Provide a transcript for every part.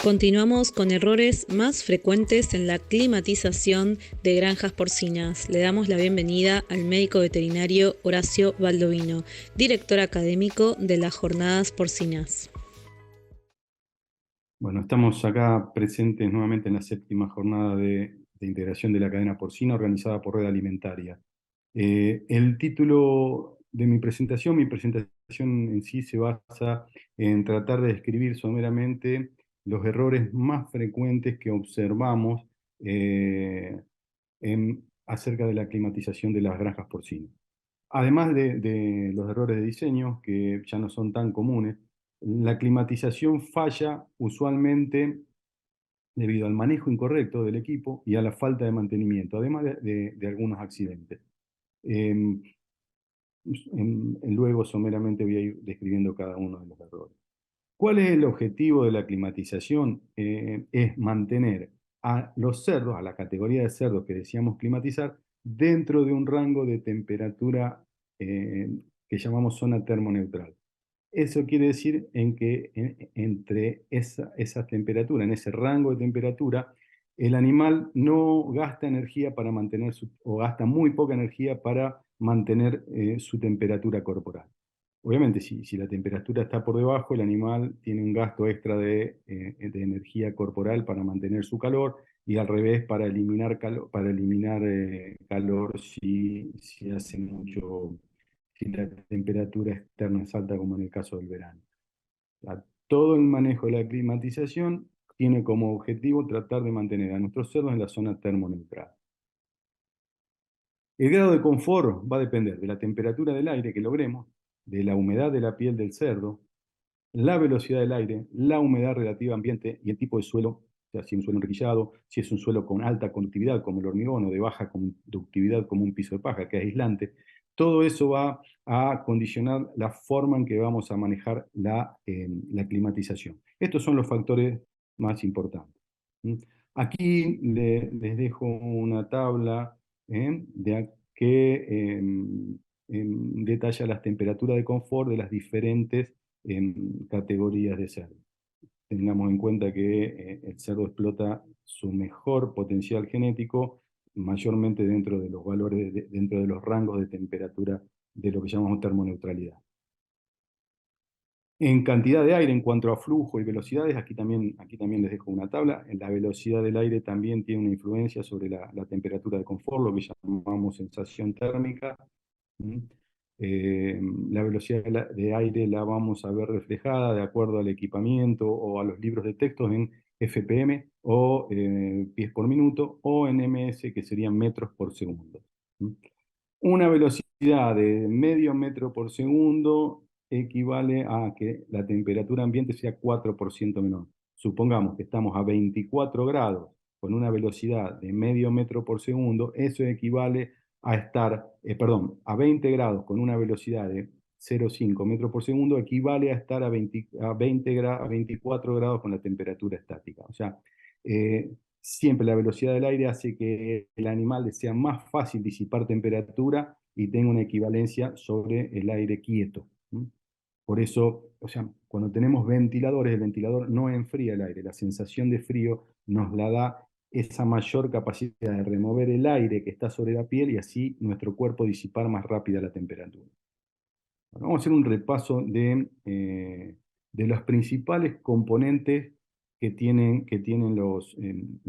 Continuamos con errores más frecuentes en la climatización de granjas porcinas. Le damos la bienvenida al médico veterinario Horacio Baldovino, director académico de las Jornadas Porcinas. Bueno, estamos acá presentes nuevamente en la séptima jornada de integración de la cadena porcina organizada por Red Alimentaria. El título de mi presentación en sí se basa en tratar de describir someramente los errores más frecuentes que observamos acerca de la climatización de las granjas porcinas. Además de los errores de diseño, que ya no son tan comunes, la climatización falla usualmente debido al manejo incorrecto del equipo y a la falta de mantenimiento, además de algunos accidentes. Em, Luego someramente voy a ir describiendo cada uno de los errores. ¿Cuál es el objetivo de la climatización? Es mantener a los cerdos, a la categoría de cerdos que deseamos climatizar, dentro de un rango de temperatura eh, que llamamos zona termoneutral. Eso quiere decir que entre esa temperatura, en ese rango de temperatura, el animal no gasta energía para mantener o gasta muy poca energía para mantener su temperatura corporal. Obviamente, si la temperatura está por debajo, el animal tiene un gasto extra de energía corporal para mantener su calor y al revés para eliminar calor si hace mucho, si la temperatura externa es alta, como en el caso del verano. O sea, todo el manejo de la climatización tiene como objetivo tratar de mantener a nuestros cerdos en la zona termoneutral. El grado de confort va a depender de la temperatura del aire que logremos, de la humedad de la piel del cerdo, la velocidad del aire, la humedad relativa ambiente y el tipo de suelo, o sea, si es un suelo enriquillado, si es un suelo con alta conductividad como el hormigón o de baja conductividad como un piso de paja que es aislante. Todo eso va a condicionar la forma en que vamos a manejar la climatización. Estos son los factores más importantes. Aquí les dejo una tabla que detalla las temperaturas de confort de las diferentes categorías de cerdo. Tengamos en cuenta que el cerdo explota su mejor potencial genético mayormente dentro de los valores, dentro de los rangos de temperatura de lo que llamamos termoneutralidad. En cantidad de aire, en cuanto a flujo y velocidades, aquí también les dejo una tabla. La velocidad del aire también tiene una influencia sobre la temperatura de confort, lo que llamamos sensación térmica. ¿Mm? La velocidad de aire la vamos a ver reflejada de acuerdo al equipamiento o a los libros de textos en FPM o pies por minuto o en MS, que serían metros por segundo. ¿Mm? Una velocidad de medio metro por segundo equivale a que la temperatura ambiente sea 4% menor. Supongamos que estamos a 24 grados con una velocidad de medio metro por segundo, eso equivale a estar, a 20 grados con una velocidad de 0,5 metros por segundo, equivale a estar a 24 grados con la temperatura estática. O sea, siempre la velocidad del aire hace que el animal le sea más fácil disipar temperatura y tenga una equivalencia sobre el aire quieto. Por eso, o sea, cuando tenemos ventiladores, el ventilador no enfría el aire, la sensación de frío nos la da esa mayor capacidad de remover el aire que está sobre la piel y así nuestro cuerpo disipar más rápida la temperatura. Bueno, vamos a hacer un repaso de los principales componentes que tienen los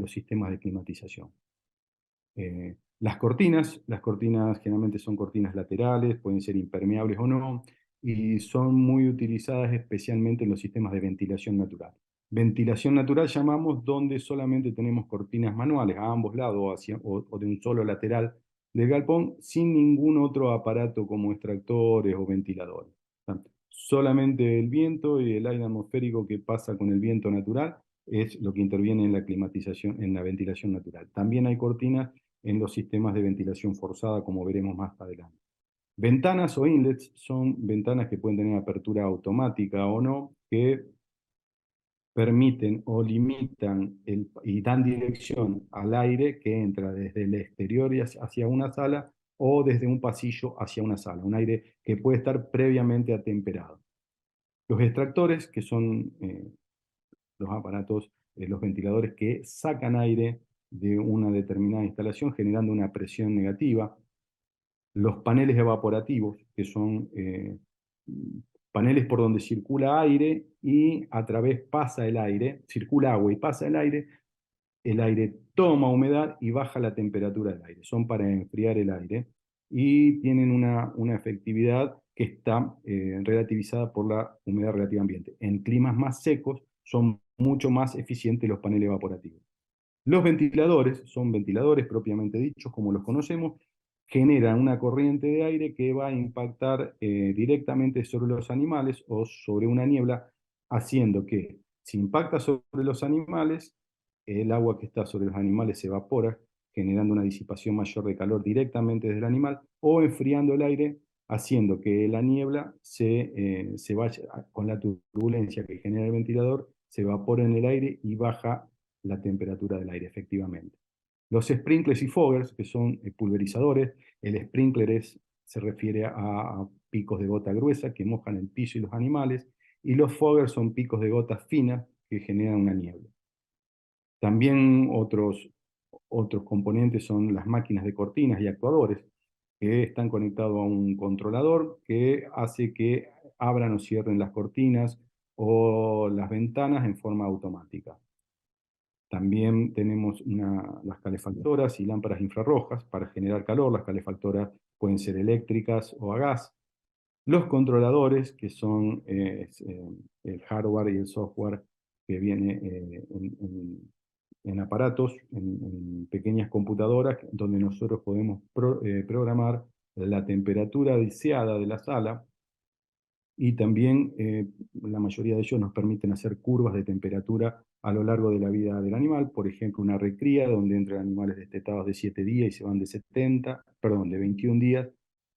sistemas de climatización. Las cortinas generalmente son cortinas laterales, pueden ser impermeables o no, y son muy utilizadas especialmente en los sistemas de ventilación natural. Ventilación natural llamamos donde solamente tenemos cortinas manuales a ambos lados o de un solo lateral del galpón sin ningún otro aparato como extractores o ventiladores. Solamente el viento y el aire atmosférico que pasa con el viento natural es lo que interviene en la climatización, en la ventilación natural. También hay cortinas en los sistemas de ventilación forzada, como veremos más adelante. Ventanas o inlets son ventanas que pueden tener apertura automática o no, que permiten o limitan y dan dirección al aire que entra desde el exterior hacia una sala o desde un pasillo hacia una sala, un aire que puede estar previamente atemperado. Los extractores, que son los aparatos los ventiladores que sacan aire de una determinada instalación generando una presión negativa. Los paneles evaporativos, que son paneles por donde circula aire y a través pasa el aire, circula agua y pasa el aire toma humedad y baja la temperatura del aire. Son para enfriar el aire y tienen una efectividad que está relativizada por la humedad relativa ambiente. En climas más secos son mucho más eficientes los paneles evaporativos. Los ventiladores son ventiladores propiamente dichos, como los conocemos, generan una corriente de aire que va a impactar directamente sobre los animales o sobre una niebla, haciendo que si impacta sobre los animales, el agua que está sobre los animales se evapora, generando una disipación mayor de calor directamente desde el animal, o enfriando el aire, haciendo que la niebla se vaya, con la turbulencia que genera el ventilador, se evapora en el aire y baja la temperatura del aire, efectivamente. Los sprinklers y foggers, que son pulverizadores, el sprinkler se refiere a picos de gota gruesa que mojan el piso y los animales, y los foggers son picos de gota finas que generan una niebla. También otros componentes son las máquinas de cortinas y actuadores, que están conectados a un controlador que hace que abran o cierren las cortinas o las ventanas en forma automática. También tenemos las calefactoras y lámparas infrarrojas para generar calor. Las calefactoras pueden ser eléctricas o a gas. Los controladores, que son el hardware y el software que viene en aparatos, en pequeñas computadoras, donde nosotros podemos programar la temperatura deseada de la sala, y también la mayoría de ellos nos permiten hacer curvas de temperatura a lo largo de la vida del animal. Por ejemplo, una recría donde entran animales destetados de 7 días y se van de 70, perdón, de 21 días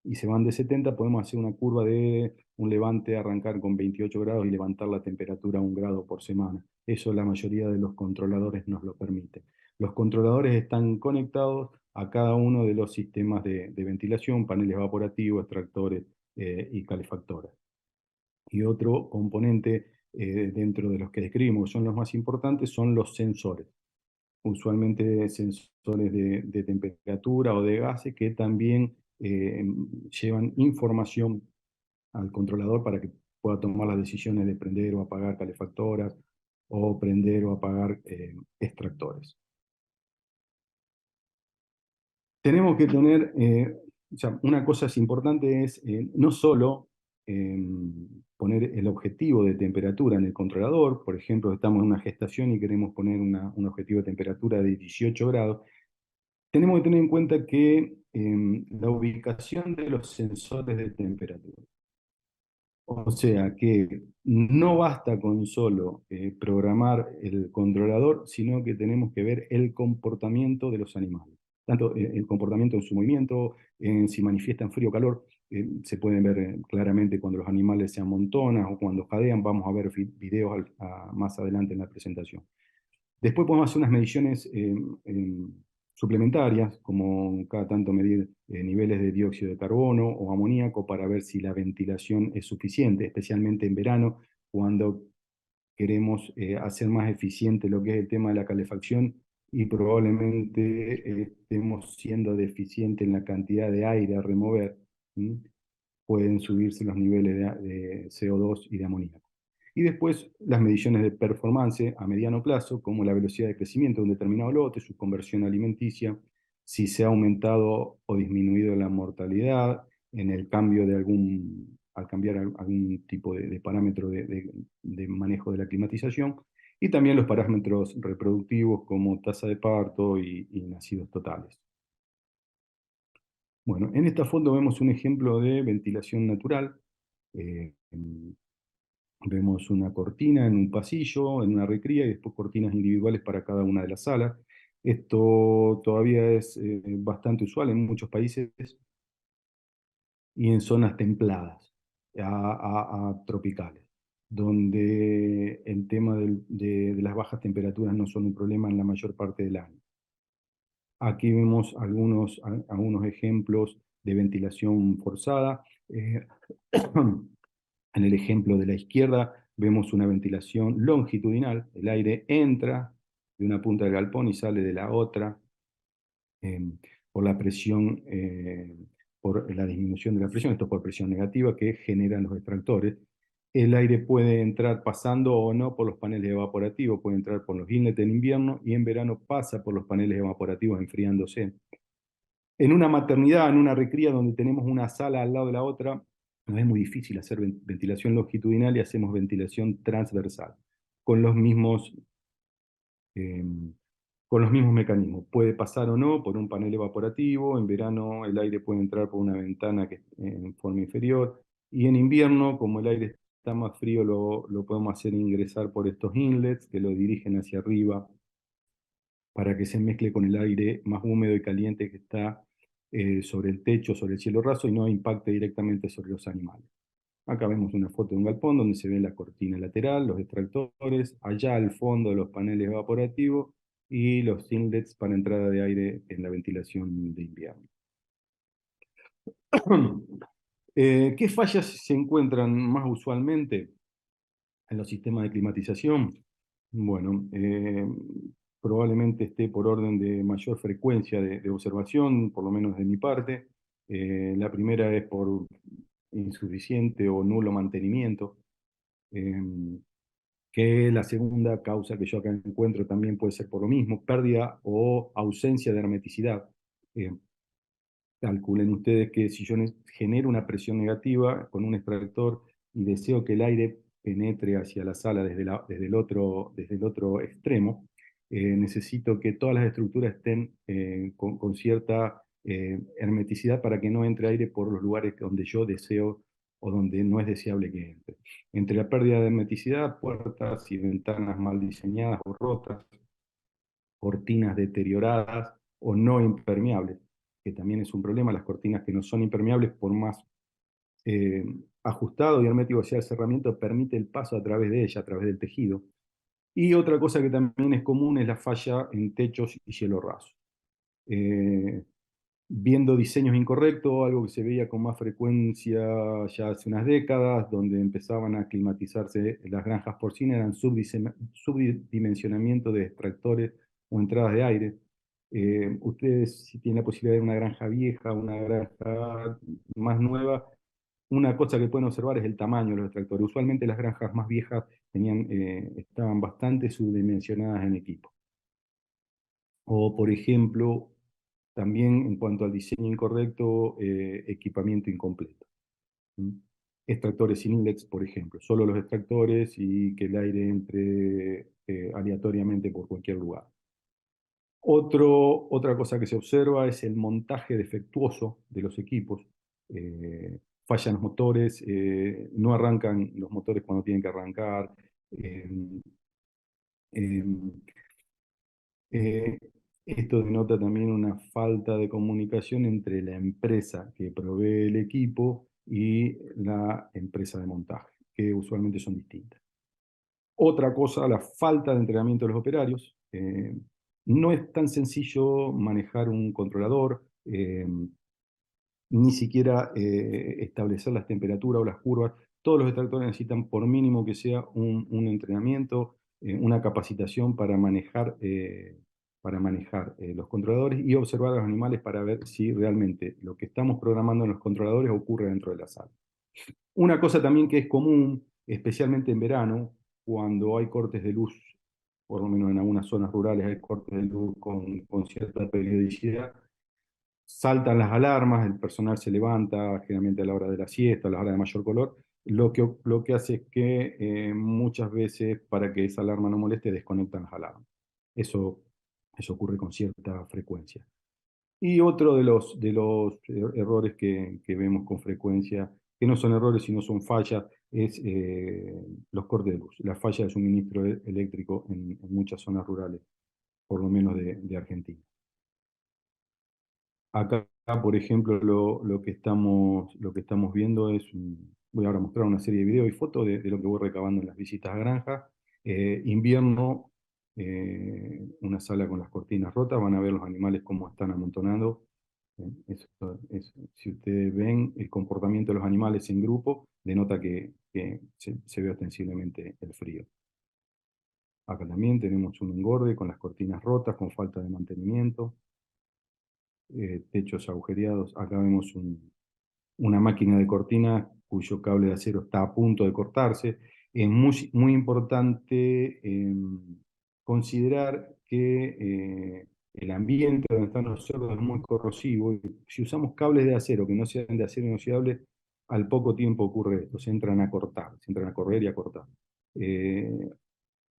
y se van de 70, podemos hacer una curva de un levante, arrancar con 28 grados y levantar la temperatura a 1 grado por semana. Eso la mayoría de los controladores nos lo permite. Los controladores están conectados a cada uno de los sistemas de ventilación, paneles evaporativos, extractores y calefactores. Y otro componente dentro de los que describimos, que son los más importantes, son los sensores. Usualmente sensores de temperatura o de gases que también llevan información al controlador para que pueda tomar las decisiones de prender o apagar calefactoras o prender o apagar extractores. Tenemos que tener, o sea, una cosa importante es no solo poner el objetivo de temperatura en el controlador. Por ejemplo, estamos en una gestación y queremos poner un objetivo de temperatura de 18 grados. Tenemos que tener en cuenta que la ubicación de los sensores de temperatura. O sea que no basta con solo programar el controlador, sino que tenemos que ver el comportamiento de los animales. Tanto el comportamiento en su movimiento, en si manifiestan frío o calor, se pueden ver claramente cuando los animales se amontonan o cuando jadean. Vamos a ver videos más adelante en la presentación. Después podemos hacer unas mediciones suplementarias, como cada tanto medir niveles de dióxido de carbono o amoníaco para ver si la ventilación es suficiente, especialmente en verano, cuando queremos hacer más eficiente lo que es el tema de la calefacción y probablemente estemos siendo deficientes en la cantidad de aire a remover. Pueden subirse los niveles de CO2 y de amoníaco. Y después las mediciones de performance a mediano plazo, como la velocidad de crecimiento de un determinado lote, su conversión alimenticia, si se ha aumentado o disminuido la mortalidad en el cambio de al cambiar algún tipo de parámetro de manejo de la climatización, y también los parámetros reproductivos como tasa de parto y nacidos totales. Bueno, en esta foto vemos un ejemplo de ventilación natural. Vemos una cortina en un pasillo, en una recría, y después cortinas individuales para cada una de las salas. Esto todavía es bastante usual en muchos países y en zonas templadas, a tropicales, donde el tema de las bajas temperaturas no son un problema en la mayor parte del año. Aquí vemos algunos ejemplos de ventilación forzada. En el ejemplo de la izquierda vemos una ventilación longitudinal, el aire entra de una punta del galpón y sale de la otra, eh, por la presión, por la disminución de la presión, esto por presión negativa que generan los extractores. El aire puede entrar pasando o no por los paneles evaporativos, puede entrar por los inlets en invierno y en verano pasa por los paneles evaporativos enfriándose. En una maternidad, en una recría donde tenemos una sala al lado de la otra, nos es muy difícil hacer ventilación longitudinal y hacemos ventilación transversal con los mismos, eh, con los mismos mecanismos. Puede pasar o no por un panel evaporativo, en verano el aire puede entrar por una ventana que en forma inferior, y en invierno, como el aire está más frío, lo podemos hacer ingresar por estos inlets que lo dirigen hacia arriba para que se mezcle con el aire más húmedo y caliente que está sobre el techo, sobre el cielo raso y no impacte directamente sobre los animales. Acá vemos una foto de un galpón donde se ve la cortina lateral, los extractores, allá al fondo los paneles evaporativos y los inlets para entrada de aire en la ventilación de invierno. ¿Qué fallas se encuentran más usualmente en los sistemas de climatización? Bueno, probablemente esté por orden de mayor frecuencia de observación, por lo menos de mi parte. La primera es por insuficiente o nulo mantenimiento, que la segunda causa que yo acá encuentro también puede ser por lo mismo, pérdida o ausencia de hermeticidad. Eh, Calculen ustedes que si yo genero una presión negativa con un extractor y deseo que el aire penetre hacia la sala desde el otro extremo, necesito que todas las estructuras estén con cierta hermeticidad para que no entre aire por los lugares donde yo deseo o donde no es deseable que entre. Entre la pérdida de hermeticidad, puertas y ventanas mal diseñadas o rotas, cortinas deterioradas o no impermeables, que también es un problema. Las cortinas que no son impermeables, por más eh, ajustado y hermético sea el cerramiento, permite el paso a través de ella, a través del tejido. Y otra cosa que también es común es la falla en techos y cielo raso. Viendo diseños incorrectos, algo que se veía con más frecuencia ya hace unas décadas, donde empezaban a climatizarse las granjas porcinas, eran subdimensionamiento de extractores o entradas de aire. Ustedes, si tienen la posibilidad de una granja vieja, una granja más nueva, una cosa que pueden observar es el tamaño de los extractores. Usualmente las granjas más viejas estaban bastante subdimensionadas en equipo. O, por ejemplo, también en cuanto al diseño incorrecto, equipamiento incompleto. ¿Mm? Extractores sin index, por ejemplo, solo los extractores y que el aire entre aleatoriamente por cualquier lugar. Otra cosa que se observa es el montaje defectuoso de los equipos. Fallan los motores, no arrancan los motores cuando tienen que arrancar. eh, eh, eh, Esto denota también una falta de comunicación entre la empresa que provee el equipo y la empresa de montaje, que usualmente son distintas. Otra cosa, la falta de entrenamiento de los operarios. No es tan sencillo manejar un controlador, ni siquiera establecer las temperaturas o las curvas. Todos los extractores necesitan, por mínimo que sea, un entrenamiento, una capacitación para manejar los controladores y observar a los animales para ver si realmente lo que estamos programando en los controladores ocurre dentro de la sala. Una cosa también que es común, especialmente en verano, cuando hay cortes de luz, por lo menos en algunas zonas rurales hay cortes de luz con cierta periodicidad, saltan las alarmas, el personal se levanta generalmente a la hora de la siesta, a la hora de mayor color, lo que hace es que muchas veces para que esa alarma no moleste desconectan las alarmas. Eso, eso ocurre con cierta frecuencia. Y otro de los errores que vemos con frecuencia, que no son errores sino son fallas, es los cortes de luz, la falla de suministro eléctrico en muchas zonas rurales, por lo menos de Argentina. Acá, por ejemplo, lo que estamos viendo es, voy ahora a mostrar una serie de videos y fotos de lo que voy recabando en las visitas a granja. Invierno, una sala con las cortinas rotas, van a ver los animales cómo están amontonados Si ustedes ven el comportamiento de los animales en grupo, denota que se ve ostensiblemente el frío. Acá también tenemos un engorde con las cortinas rotas, con falta de mantenimiento, techos agujereados. Acá vemos una máquina de cortinas cuyo cable de acero está a punto de cortarse. Es muy importante considerar que el ambiente donde están los cerdos es muy corrosivo. Y si usamos cables de acero que no sean de acero inoxidable, al poco tiempo ocurre esto, se entran a cortar, se entran a correr y a cortar. Eh,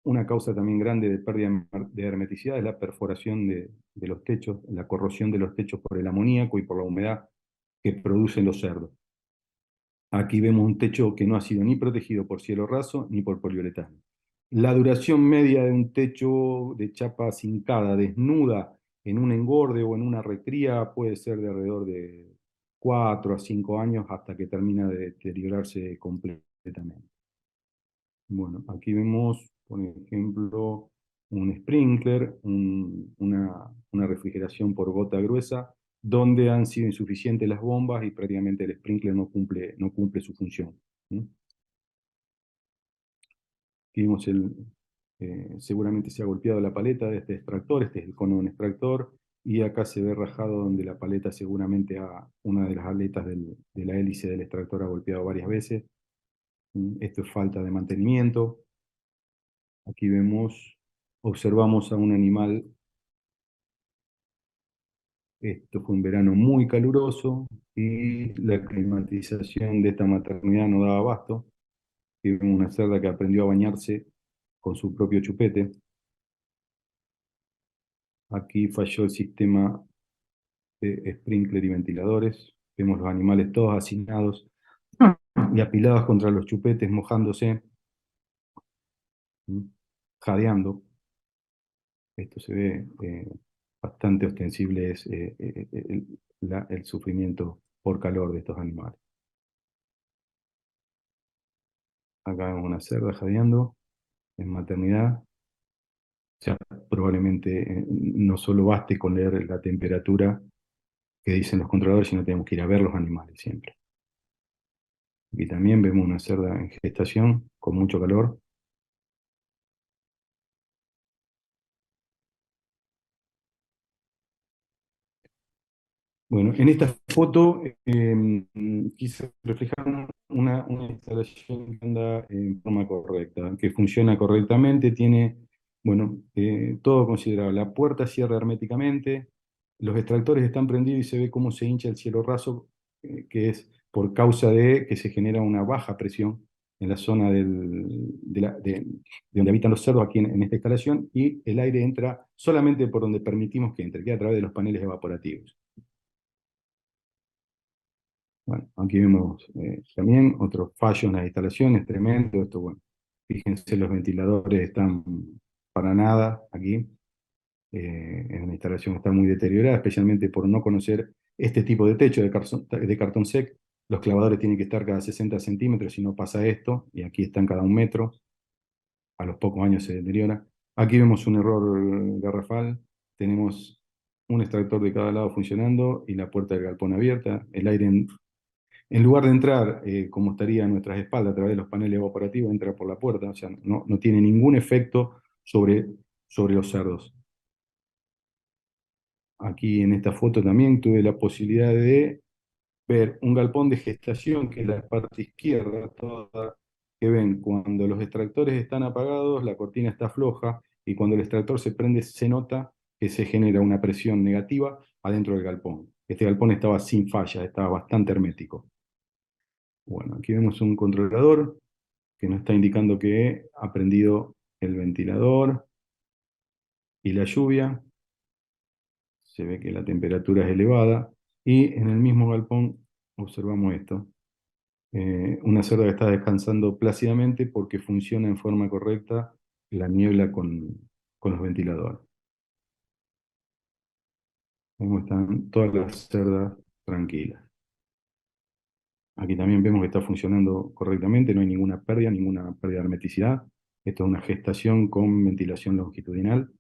una causa también grande de pérdida de hermeticidad es la perforación de los techos, la corrosión de los techos por el amoníaco y por la humedad que producen los cerdos. Aquí vemos un techo que no ha sido ni protegido por cielo raso ni por poliuretano. La duración media de un techo de chapa cincada desnuda en un engorde o en una recría puede ser de alrededor de 4 a 5 años hasta que termina de deteriorarse completamente. Bueno, aquí vemos, por ejemplo, un sprinkler, una refrigeración por gota gruesa, donde han sido insuficientes las bombas y prácticamente el sprinkler no cumple su función. ¿Sí? Aquí vemos seguramente se ha golpeado la paleta de este extractor, este es el cono de un extractor, y acá se ve rajado donde la paleta seguramente una de las aletas de la hélice del extractor ha golpeado varias veces. Esto es falta de mantenimiento. Aquí observamos a un animal. Esto fue un verano muy caluroso y la climatización de esta maternidad no daba abasto. Y vemos una cerda que aprendió a bañarse con su propio chupete. Aquí falló el sistema de sprinkler y ventiladores. Vemos los animales todos hacinados y apilados contra los chupetes, mojándose, ¿sí? Jadeando. Esto se ve bastante ostensible, es el sufrimiento por calor de estos animales. Acá vemos una cerda jadeando en maternidad. O sea, probablemente no solo baste con leer la temperatura que dicen los controladores, sino tenemos que ir a ver los animales siempre. Y también vemos una cerda en gestación con mucho calor. Bueno, en esta foto quise reflejar una instalación que anda en forma correcta, que funciona correctamente, tiene, bueno, todo considerado. La puerta cierra herméticamente, los extractores están prendidos y se ve cómo se hincha el cielo raso, que es por causa de que se genera una baja presión en la zona de donde habitan los cerdos aquí en esta instalación, y el aire entra solamente por donde permitimos que entre, que es a través de los paneles evaporativos. Bueno, aquí vemos también otros fallos en las instalaciones, tremendo. Esto, bueno, fíjense, los ventiladores están para nada aquí. En la instalación está muy deteriorada, especialmente por no conocer este tipo de techo de cartón sec. Los clavadores tienen que estar cada 60 centímetros, si no pasa esto, y aquí están cada 1 metro. A los pocos años se deteriora. Aquí vemos un error garrafal. Tenemos un extractor de cada lado funcionando y la puerta del galpón abierta. El aire en lugar de entrar, como estaría a nuestras espaldas a través de los paneles evaporativos, entra por la puerta, o sea, no tiene ningún efecto sobre los cerdos. Aquí en esta foto también tuve la posibilidad de ver un galpón de gestación, que es la parte izquierda, toda, que ven cuando los extractores están apagados, la cortina está floja, y cuando el extractor se prende, se nota que se genera una presión negativa adentro del galpón. Este galpón estaba sin fallas, estaba bastante hermético. Bueno, aquí vemos un controlador que nos está indicando que ha prendido el ventilador y la lluvia. Se ve que la temperatura es elevada. Y en el mismo galpón observamos esto. Una cerda que está descansando plácidamente porque funciona en forma correcta la niebla con los ventiladores. Como están todas las cerdas tranquilas. Aquí también vemos que está funcionando correctamente, no hay ninguna pérdida de hermeticidad. Esto es una gestación con ventilación longitudinal.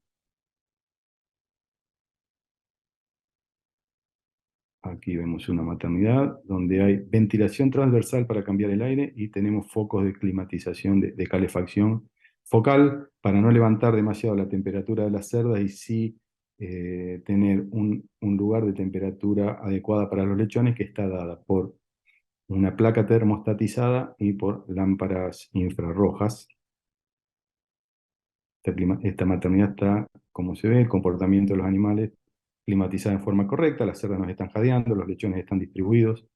Aquí vemos una maternidad donde hay ventilación transversal para cambiar el aire y tenemos focos de climatización, de calefacción focal para no levantar demasiado la temperatura de las cerdas y sí tener un lugar de temperatura adecuada para los lechones que está dada por una placa termostatizada y por lámparas infrarrojas. Esta maternidad está, como se ve, el comportamiento de los animales climatizada en forma correcta, las cerdas nos están jadeando, los lechones están distribuidos.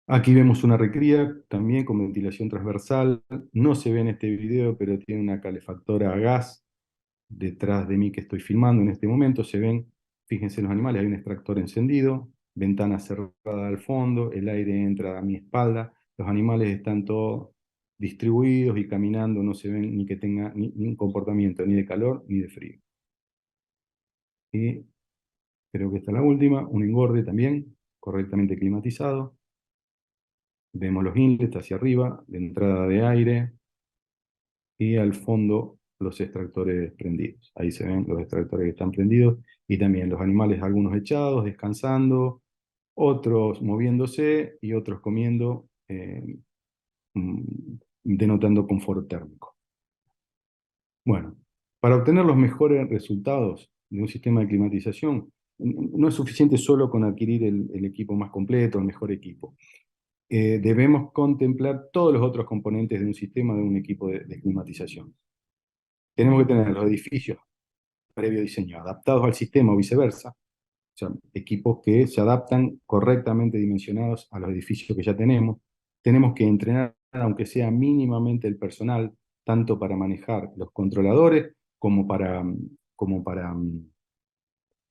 Aquí vemos una recría también con ventilación transversal. No se ve en este video, pero tiene una calefactora a gas detrás de mí que estoy filmando en este momento. Se ven, fíjense los animales, hay un extractor encendido, ventana cerrada al fondo, el aire entra a mi espalda. Los animales están todos distribuidos y caminando, no se ven ni que tenga ni un comportamiento ni de calor ni de frío. Y creo que esta es la última, un engorde también, correctamente climatizado. Vemos los inlets hacia arriba, la entrada de aire y al fondo los extractores prendidos. Ahí se ven los extractores que están prendidos y también los animales, algunos echados, descansando, otros moviéndose y otros comiendo, mm, denotando confort térmico. Bueno, para obtener los mejores resultados de un sistema de climatización, no es suficiente solo con adquirir el equipo más completo, el mejor equipo. Debemos contemplar todos los otros componentes de un sistema, de un equipo de climatización. Tenemos que tener los edificios previo diseño adaptados al sistema o viceversa, o sea, equipos que se adaptan correctamente dimensionados a los edificios que ya tenemos. Tenemos que entrenar, aunque sea mínimamente el personal, tanto para manejar los controladores como para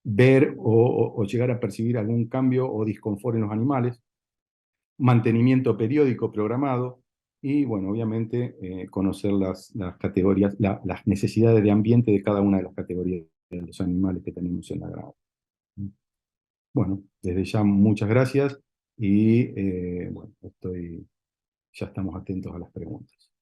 ver o llegar a percibir algún cambio o disconfort en los animales, mantenimiento periódico programado y, bueno, obviamente conocer las categorías, las necesidades de ambiente de cada una de las categorías de los animales que tenemos en la granja. Bueno, desde ya muchas gracias y bueno, ya estamos atentos a las preguntas.